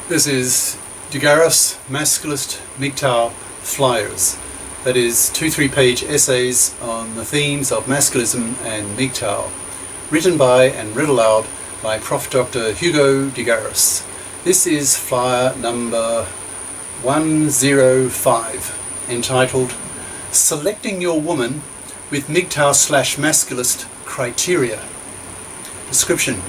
This is GARIS Masculist MGTOW flyers. That is 2-3 page essays on the themes of masculism and MGTOW, written by and read aloud by Prof. Dr. Hugo de Garis. This is flyer number 105, entitled Selecting Your Woman with MGTOW/Masculist Criteria. Description.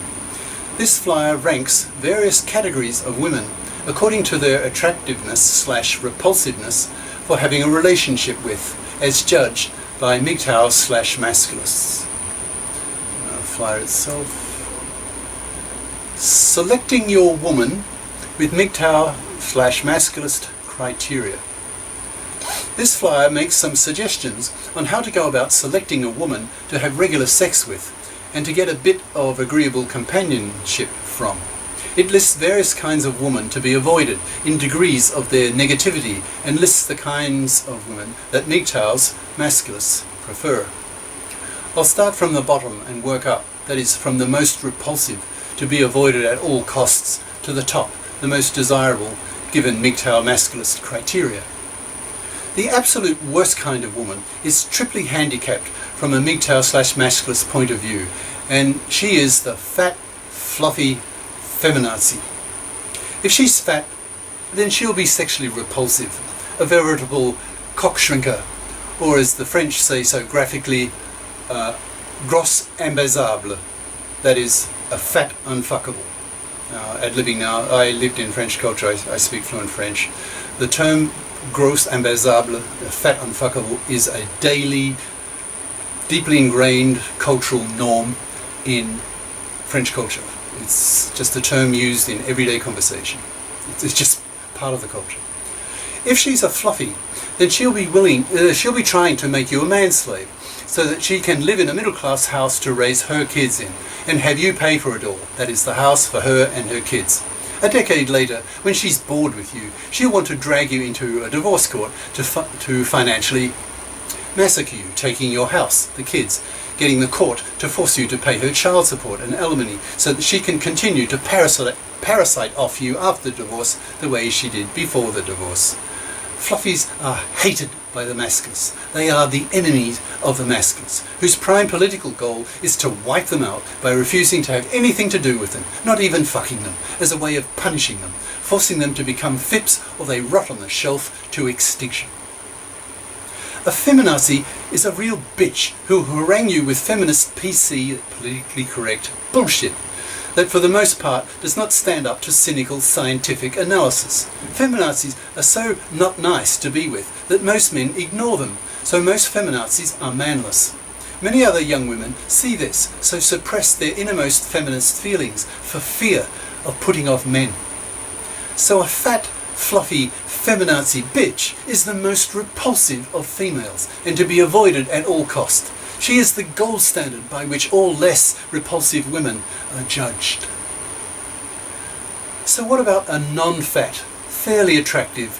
This flyer ranks various categories of women according to their attractiveness/repulsiveness for having a relationship with, as judged by MGTOW/Masculists. Flyer itself. Selecting your woman with MGTOW/Masculist criteria. This flyer makes some suggestions on how to go about selecting a woman to have regular sex with and to get a bit of agreeable companionship from. It lists various kinds of women to be avoided in degrees of their negativity and lists the kinds of women that MGTOWs, masculists, prefer. I'll start from the bottom and work up, that is, from the most repulsive, to be avoided at all costs, to the top, the most desirable, given MGTOW masculist criteria. The absolute worst kind of woman is triply handicapped from a MGTOW/masculist point of view, and she is the fat, fluffy feminazi. If she's fat, then she'll be sexually repulsive, a veritable cock-shrinker, or as the French say so graphically, grosse imbasable, that is, a fat unfuckable. Ad-libbing now, I lived in French culture, I speak fluent French. The term grosse imbasable, fat unfuckable, is a daily, deeply ingrained cultural norm in French culture. It's just a term used in everyday conversation. It's just part of the culture. If she's a fluffy, then she'll be trying to make you a manslave, so that she can live in a middle-class house to raise her kids in, and have you pay for it all. That is, the house for her and her kids. A decade later, when she's bored with you, she'll want to drag you into a divorce court to financially massacre you, taking your house, the kids, getting the court to force you to pay her child support and alimony so that she can continue to parasite off you after the divorce the way she did before the divorce. Fluffies are hated by the masculists. They are the enemies of the masculists, whose prime political goal is to wipe them out by refusing to have anything to do with them, not even fucking them, as a way of punishing them, forcing them to become fips or they rot on the shelf to extinction. A feminazi is a real bitch who harangue you with feminist PC, politically correct, bullshit that for the most part does not stand up to cynical scientific analysis. Feminazis are so not nice to be with that most men ignore them, so most feminazis are manless. Many other young women see this, so suppress their innermost feminist feelings for fear of putting off men. So a fat, fluffy, feminazi bitch is the most repulsive of females and to be avoided at all cost. She is the gold standard by which all less repulsive women are judged. So what about a non-fat, fairly attractive,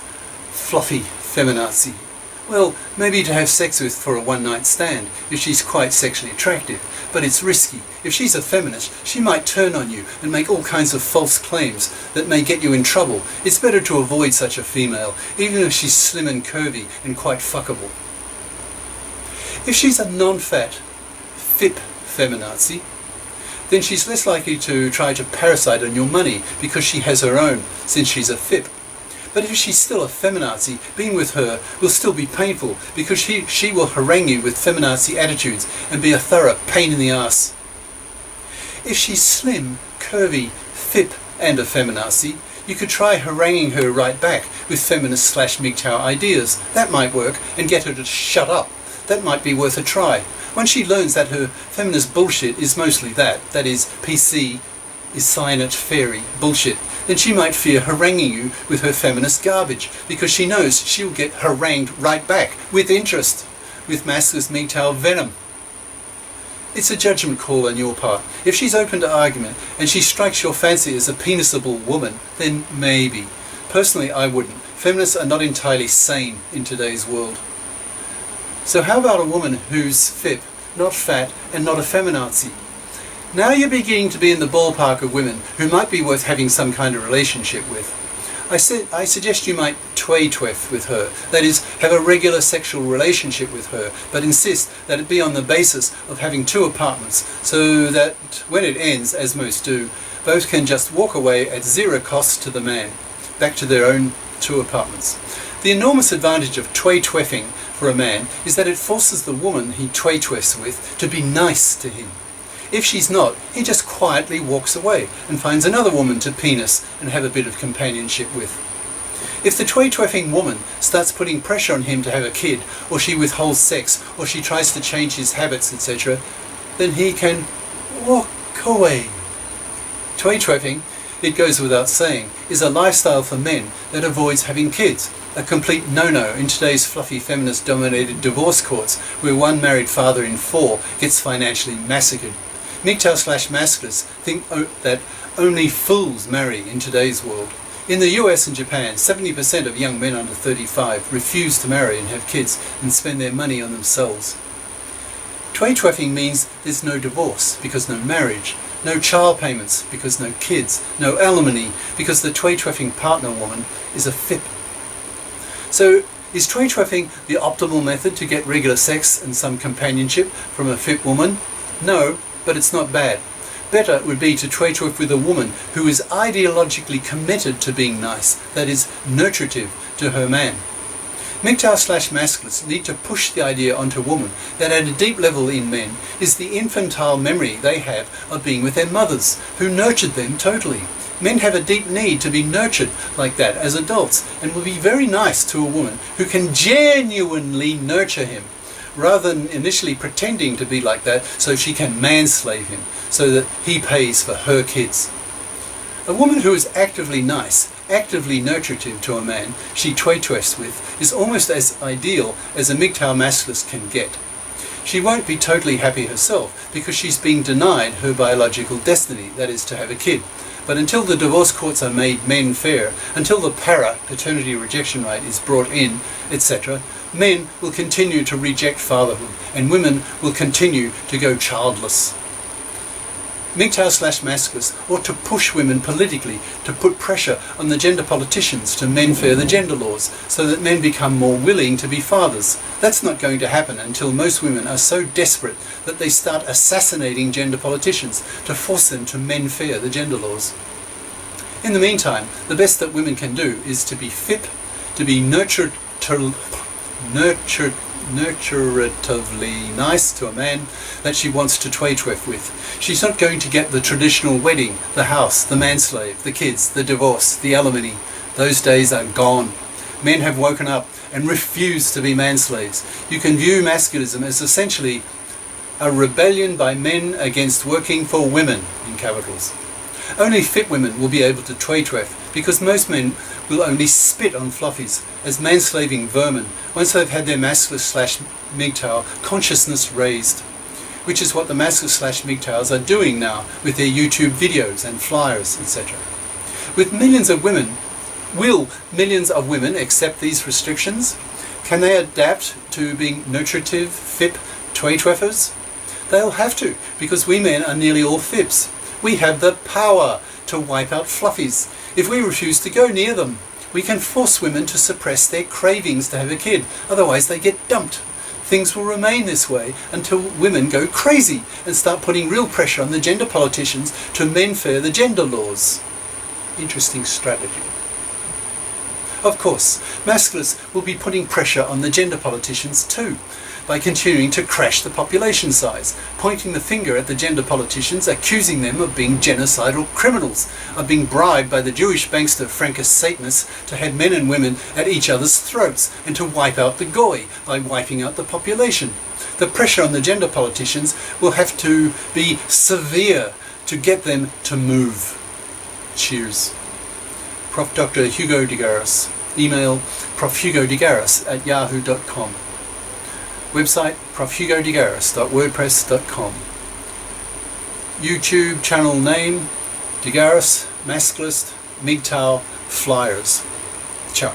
fluffy feminazi? Well, maybe to have sex with for a one-night stand if she's quite sexually attractive, but it's risky. If she's a feminist, she might turn on you and make all kinds of false claims that may get you in trouble. It's better to avoid such a female, even if she's slim and curvy and quite fuckable. If she's a non-fat, fip feminazi, then she's less likely to try to parasite on your money because she has her own, since she's a fip. But if she's still a feminazi, being with her will still be painful because she will harangue you with feminazi attitudes and be a thorough pain in the ass. If she's slim, curvy, fip and a feminazi, you could try haranguing her right back with feminist/MGTOW ideas. That might work and get her to shut up. That might be worth a try. Once she learns that her feminist bullshit is mostly that is, PC is cyanate fairy bullshit, then she might fear haranguing you with her feminist garbage, because she knows she'll get harangued right back, with interest, with masculinist MGTOW venom. It's a judgment call on your part. If she's open to argument, and she strikes your fancy as a penisable woman, then maybe. Personally, I wouldn't. Feminists are not entirely sane in today's world. So how about a woman who's fip, not fat, and not a feminazi? Now you're beginning to be in the ballpark of women who might be worth having some kind of relationship with. I suggest you might twef with her, that is, have a regular sexual relationship with her, but insist that it be on the basis of having 2 apartments, so that when it ends, as most do, both can just walk away at 0 cost to the man, back to their own 2 apartments. The enormous advantage of tweffing for a man is that it forces the woman he twefs with to be nice to him. If she's not, he just quietly walks away and finds another woman to penis and have a bit of companionship with. If the tweffing woman starts putting pressure on him to have a kid, or she withholds sex, or she tries to change his habits, etc., then he can walk away. Tweffing, it goes without saying, is a lifestyle for men that avoids having kids, a complete no-no in today's fluffy feminist-dominated divorce courts, where one married father in 4 gets financially massacred. MGTOW/Masculists think that only fools marry in today's world. In the US and Japan, 70% of young men under 35 refuse to marry and have kids and spend their money on themselves. Tweffing means there's no divorce because no marriage, no child payments because no kids, no alimony because the tweffing partner woman is a FIP. So is tweffing the optimal method to get regular sex and some companionship from a FIP woman? No, but it's not bad. Better would be to twef with a woman who is ideologically committed to being nice, that is, nurturative to her man. MGTOW/Masculists need to push the idea onto women that at a deep level in men is the infantile memory they have of being with their mothers, who nurtured them totally. Men have a deep need to be nurtured like that as adults, and will be very nice to a woman who can genuinely nurture him, rather than initially pretending to be like that so she can manslave him, so that he pays for her kids. A woman who is actively nice, actively nurturative to a man she twefs with is almost as ideal as a MGTOW masculist can get. She won't be totally happy herself because she's being denied her biological destiny, that is to have a kid. But until the divorce courts are made men fair, until the paternity rejection rate is brought in, etc., men will continue to reject fatherhood and women will continue to go childless. MGTOW/Masculists ought to push women politically to put pressure on the gender politicians to men fair the gender laws so that men become more willing to be fathers. That's not going to happen until most women are so desperate that they start assassinating gender politicians to force them to men fair the gender laws. In the meantime, the best that women can do is to be FIP, to be nurturatively nice to a man that she wants to twef with. She's not going to get the traditional wedding, the house, the manslave, the kids, the divorce, the alimony. Those days are gone. Men have woken up and refused to be manslaves. You can view masculism as essentially a rebellion by men against working for women, in capitals. Only fit women will be able to twef because most men will only spit on fluffies as manslaving vermin once they've had their masculist/MGTOW consciousness raised, which is what the masculist/MGTOWs are doing now with their YouTube videos and flyers, etc. Will millions of women accept these restrictions? Can they adapt to being nurturative, FIP, tweffers? They'll have to, because we men are nearly all FIPs. We have the power to wipe out fluffies. If we refuse to go near them, we can force women to suppress their cravings to have a kid, otherwise they get dumped. Things will remain this way until women go crazy and start putting real pressure on the gender politicians to men fair the gender laws. Interesting strategy. Of course, masculists will be putting pressure on the gender politicians too, by continuing to crash the population size, pointing the finger at the gender politicians, accusing them of being genocidal criminals, of being bribed by the Jewish bankster Frankist Satanists to have men and women at each other's throats, and to wipe out the goy by wiping out the population. The pressure on the gender politicians will have to be severe to get them to move. Cheers. Prof. Dr. Hugo de Garis. Email profhugodegaris@yahoo.com. Website profhugodegaris.wordpress.com. YouTube channel name DeGaris Masculist MGTOW Flyers. Ciao.